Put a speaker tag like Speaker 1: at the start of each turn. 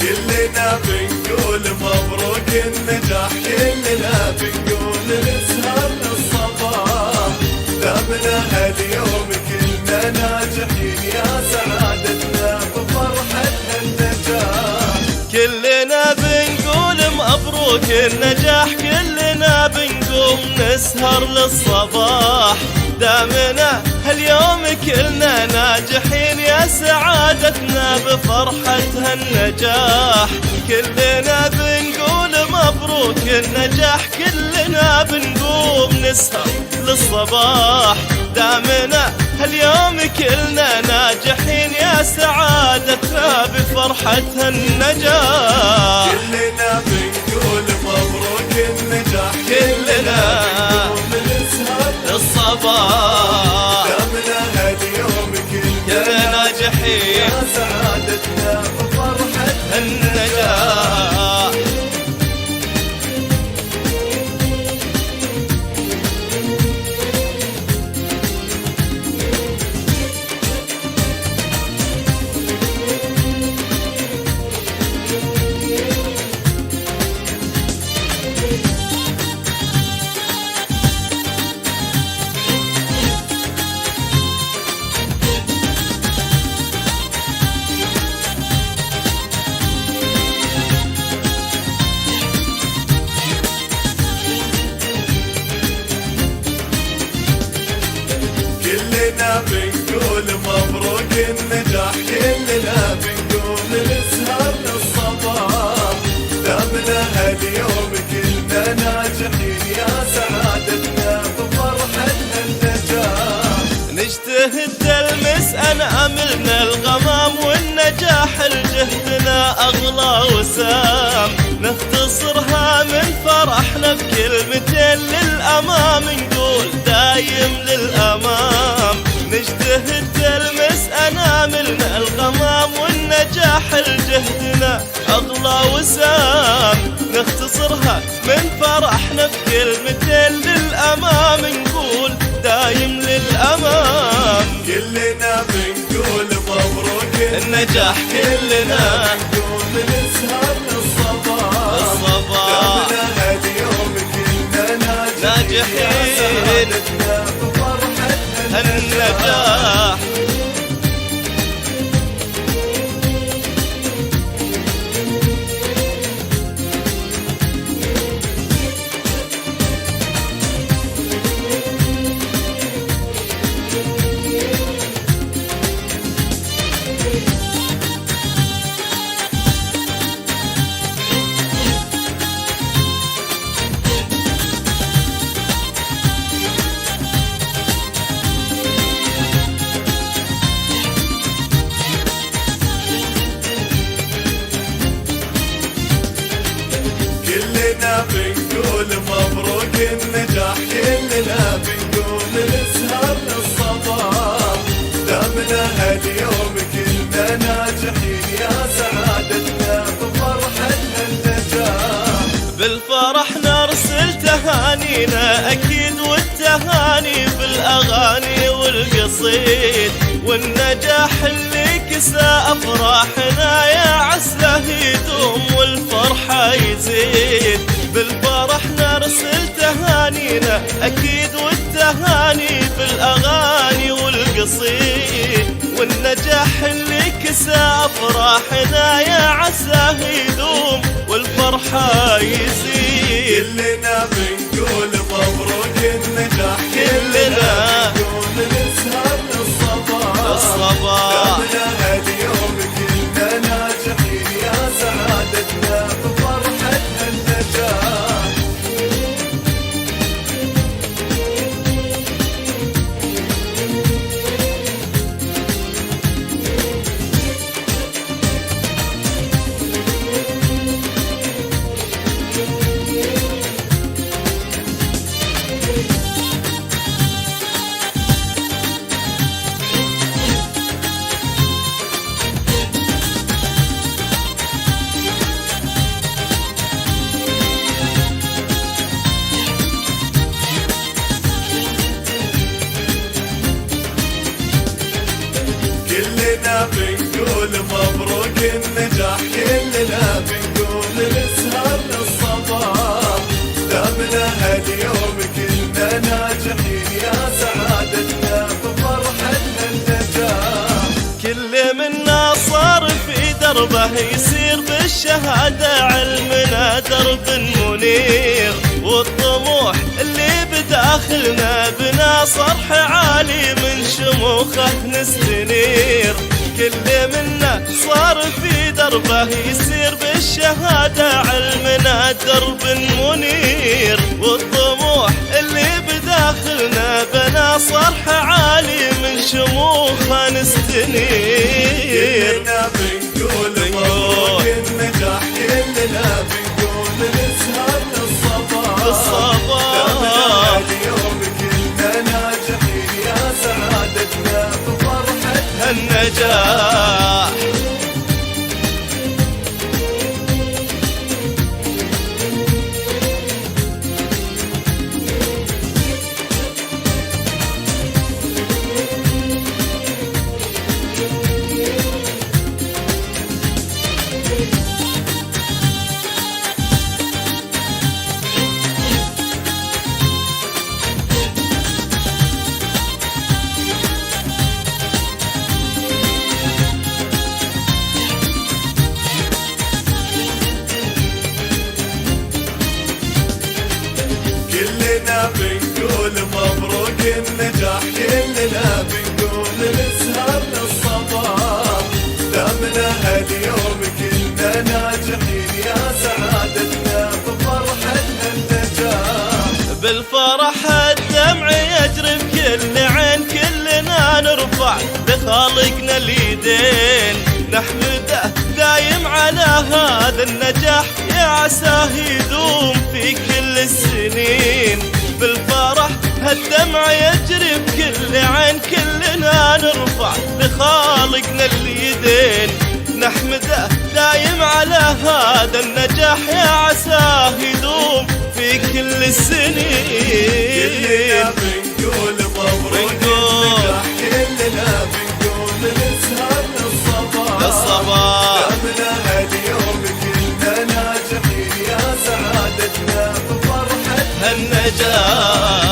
Speaker 1: كلنا بنقول مبروك النجاح، كلنا بنقول نسهر للصباح، دامنا هاليوم كلنا ناجحين، يا سعادتنا بفرحة النجاح.
Speaker 2: كلنا بنقول مبروك النجاح، كلنا بنقوم نسهر للصباح، دامنا هاليوم كلنا ناجحين، يا سعادتنا بفرحة هالنجاح. كلنا بنقول مبروك النجاح، كلنا بنقوم نسهر للصباح، دامنا هاليوم كلنا ناجحين، يا سعادتنا بفرحة النجاح.
Speaker 1: كلنا بنقول مبروك النجاح،
Speaker 2: كلنا
Speaker 1: نسهر
Speaker 2: للصباح،
Speaker 1: دامنا هاليوم
Speaker 2: كلنا ناجحين،
Speaker 1: يا سعادتنا بفرحة
Speaker 2: النجاح.
Speaker 1: كلنا بنقول مبروك النجاح، كلنا بنقول نسهر للصباح، دامنا هاليوم كلنا ناجحين، يا سعادتنا بفرحة النجاح.
Speaker 2: نجتهد تلمس أناملنا الغمام، والنجاح لجهدنا أغلى وسام، نختصرها من فرحنا بكلمتين للأمام، نقول دايم للأمام. نجتهد تلمس أناملنا الغمام، والنجاح لجهدنا أغلى وسام، نختصرها من فرحنا بكلمتين للأمام، نقول دايم للأمام.
Speaker 1: كلنا بنقول مبروك
Speaker 2: النجاح، كلنا
Speaker 1: بنقول نسهر للصباح، دامنا هاليوم كلنا
Speaker 2: ناجحين،
Speaker 1: سعادتنا بفرحة
Speaker 2: النجاح.
Speaker 1: كلنا بنقول مبروك النجاح، كلنا بنقول نسهر للصباح، دامنا هاليوم كلنا ناجحين، يا سعادتنا بفرحة النجاح.
Speaker 2: بالفرح نرسل تهانينا أكيد، والتهاني بالأغاني والقصيد، والنجاح اللي كسى أفراحنا، يا عسله يدوم والفرحة يزيد. بالفرح نرسل تهانينا أكيد، والتهاني بالأغاني والقصيد، والنجاح اللي كسى أفراحنا، يا عساه يدوم والفرحة يزيد.
Speaker 1: كلنا بنقول مبروك النجاح،
Speaker 2: كلنا
Speaker 1: بنقول نسهر
Speaker 2: للصباح،
Speaker 1: دامنا هاليوم كلنا ناجحين، يا سعادتنا بفرحة النجاح.
Speaker 2: دربه يسير بالشهادة علمنا درب منير، والطموح اللي بداخلنا بنا صرح عالي من شموخه نستنير. كل منا صار في دربه يسير بالشهادة علمنا درب منير، والطموح اللي بداخلنا بنا صرح عالي من شموخه نستنير.
Speaker 1: كلنا بنقول مبروك النجاح، كلنا بنقول نسهر للصباح. اليوم كلنا ناجحين يا سعادتنا بفرحة
Speaker 2: النجاح.
Speaker 1: كلنا بنقول مبروك النجاح، كلنا بنقول نسهر للصباح. دامنا اليوم كلنا ناجحين يا سعادتنا بفرحة النجاح.
Speaker 2: بالفرح الدمع يجري بكل عين، كلنا نرفع لخالقنا اليدين نحمده دايم على هذا النجاح، يا عساه يدوم في كل السنين. بالفرح الدمع يجري بكل عين، كلنا نرفع لخالقنا اليدين نحمده دايم على هذا النجاح، يا عساه يدوم في كل السنين.
Speaker 1: كلنا بنقول مبروك النجاح، كلنا بنقول نسهر للصباح. دامنا اليوم كلنا ناجحين يا سعادتنا بفرحة
Speaker 2: النجاح.